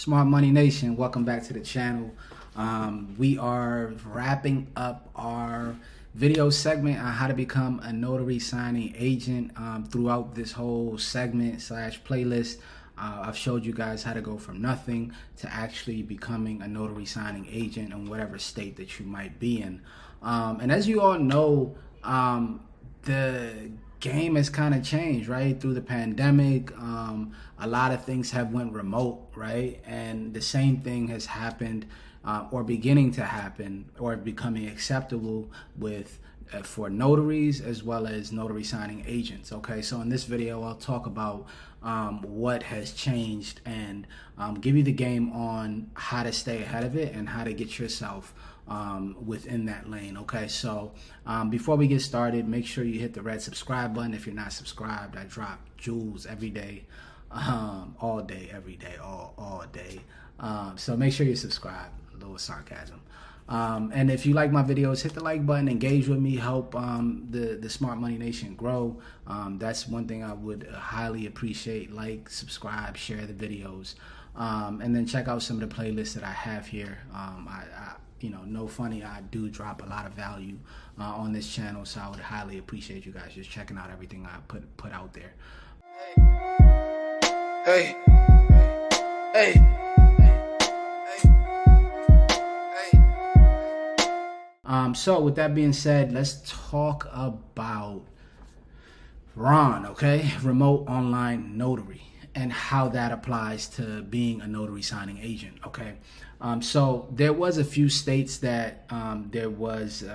Smart Money Nation, welcome back to the channel. We are wrapping up our video segment on how to become a notary signing agent. Throughout this whole segment slash playlist, I've showed you guys how to go from nothing to actually becoming a notary signing agent in whatever state that you might be in. And as you all know, the game has kind of changed, right? Through the pandemic, a lot of things have went remote, right? And the same thing has happened or beginning to happen or becoming acceptable with for notaries as well as notary signing agents. Okay, so in this video I'll talk about what has changed and give you the game on how to stay ahead of it and how to get yourself within that lane. Okay, so before we get started, make sure you hit the red subscribe button if you're not subscribed. I drop jewels every day, all day, every day, all day. So make sure you subscribe. A little sarcasm. And if you like my videos, hit the like button, engage with me, help the Smart Money Nation grow. That's one thing I would highly appreciate. Like, subscribe, share the videos, and then check out some of the playlists that I have here. You know, no funny, I do drop a lot of value on this channel, so I would highly appreciate you guys just checking out everything I put out there. Hey, hey, hey. So with that being said, let's talk about RON, okay? Remote Online Notary, and how that applies to being a notary signing agent, okay? So there was a few states that there was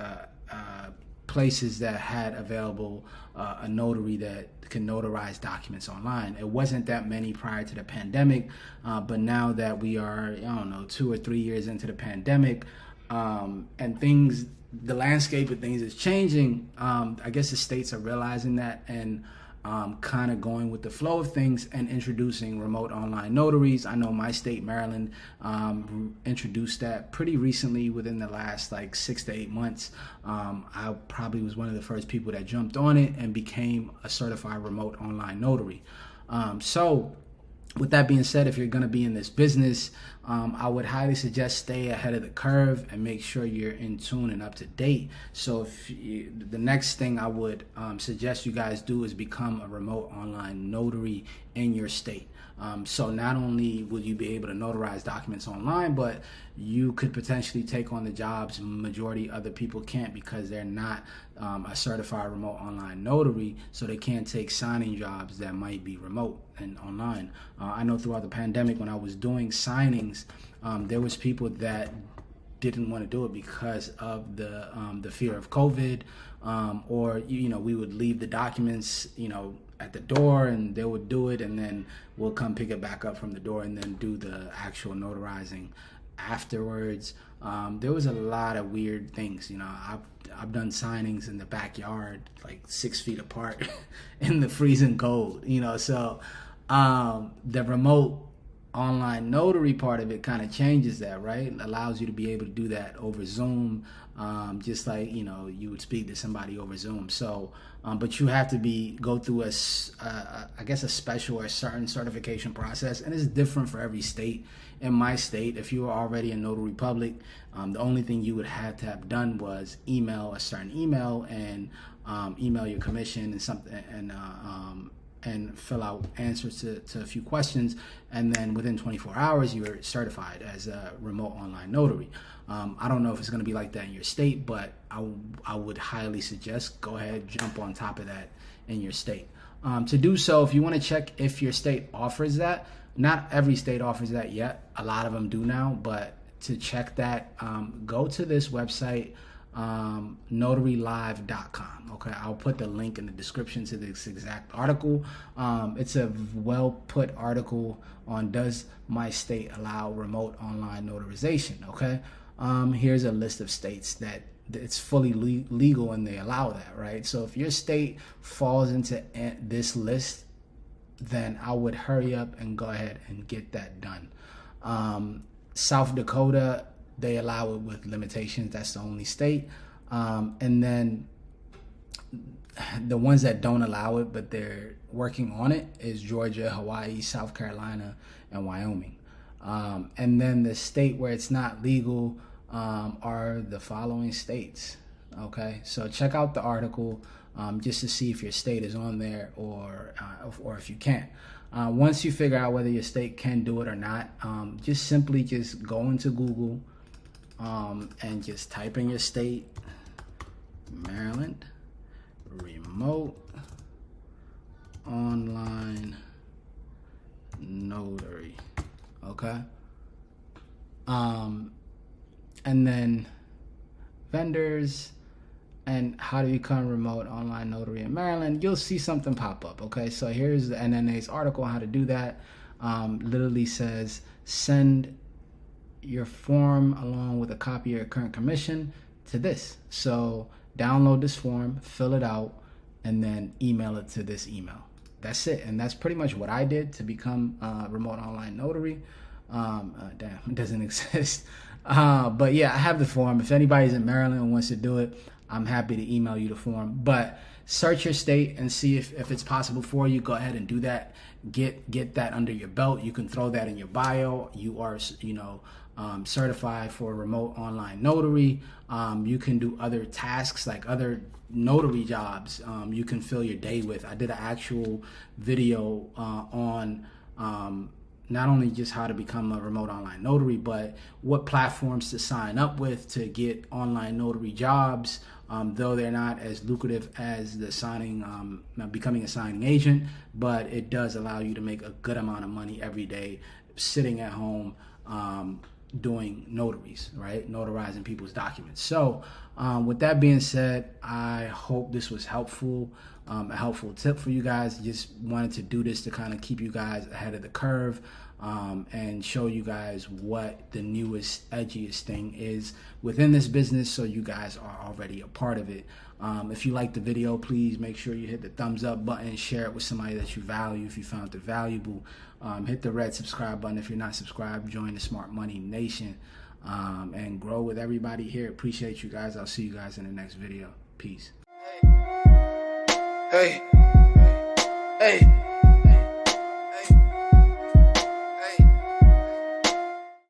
places that had available a notary that can notarize documents online. It wasn't that many prior to the pandemic, but now that we are, I don't know, 2 or 3 years into the pandemic, and things, the landscape of things is changing. I guess the states are realizing that and kind of going with the flow of things and introducing remote online notaries. I know my state, Maryland, introduced that pretty recently within the last like 6 to 8 months. I probably was one of the first people that jumped on it and became a certified remote online notary. So with that being said, if you're going to be in this business, I would highly suggest stay ahead of the curve and make sure you're in tune and up to date. So the next thing I would suggest you guys do is become a remote online notary in your state. So not only will you be able to notarize documents online, but you could potentially take on the jobs majority other people can't because they're not a certified remote online notary, so they can't take signing jobs that might be remote and online. I know throughout the pandemic when I was doing signings, there was people that didn't want to do it because of the fear of COVID, or you know, we would leave the documents, you know, at the door and they would do it and then we'll come pick it back up from the door and then do the actual notarizing afterwards. There was a lot of weird things, you know. I've done signings in the backyard like 6 feet apart in the freezing cold, you know. So the remote online notary part of it kind of changes that, right? It allows you to be able to do that over Zoom, just like, you know, you would speak to somebody over Zoom. So but you have to go through I guess a special or a certain certification process, and it's different for every state. In my state, if you were already a notary public, the only thing you would have to have done was email a certain email and email your commission and something, and fill out answers to a few questions, and then within 24 hours you were certified as a remote online notary. I don't know if it's going to be like that in your state, but I would highly suggest go ahead, jump on top of that in your state. To do so, if you want to check if your state offers that, not every state offers that yet, a lot of them do now, but to check that, go to this website, notarylive.com. okay, I'll put the link in the description to this exact article. It's a well put article on does my state allow remote online notarization. Okay, here's a list of states that it's fully legal and they allow that, right? So if your state falls into this list, then I would hurry up and go ahead and get that done. South Dakota, they allow it with limitations. That's the only state. And then the ones that don't allow it, but they're working on it, is Georgia, Hawaii, South Carolina, and Wyoming. And then the state where it's not legal are the following states. Okay, so check out the article just to see if your state is on there or if you can't. Once you figure out whether your state can do it or not, just simply just go into Google and just type in your state, Maryland, remote online notary. Okay. And then vendors and how to become remote online notary in Maryland. You'll see something pop up. Okay, so here's the NNA's article on how to do that. Literally says send your form along with a copy of your current commission to this. So download this form, fill it out, and then email it to this email. That's it. And that's pretty much what I did to become a remote online notary. Damn, it doesn't exist. But yeah, I have the form. If anybody's in Maryland and wants to do it, I'm happy to email you the form. But search your state and see if it's possible for you. Go ahead and do that. Get that under your belt. You can throw that in your bio. You are, certified for remote online notary. You can do other tasks like other notary jobs you can fill your day with. I did an actual video on not only just how to become a remote online notary, but what platforms to sign up with to get online notary jobs, though they're not as lucrative as the becoming a signing agent, but it does allow you to make a good amount of money every day sitting at home doing notaries, right? Notarizing people's documents. So with that being said, I hope this was helpful, a helpful tip for you guys. Just wanted to do this to kind of keep you guys ahead of the curve and show you guys what the newest, edgiest thing is within this business, so you guys are already a part of it. If you liked the video, please make sure you hit the thumbs up button, share it with somebody that you value if you found it valuable. Hit the red subscribe button if you're not subscribed. Join the Smart Money Nation and grow with everybody here. Appreciate you guys. I'll see you guys in the next video. Peace. Hey.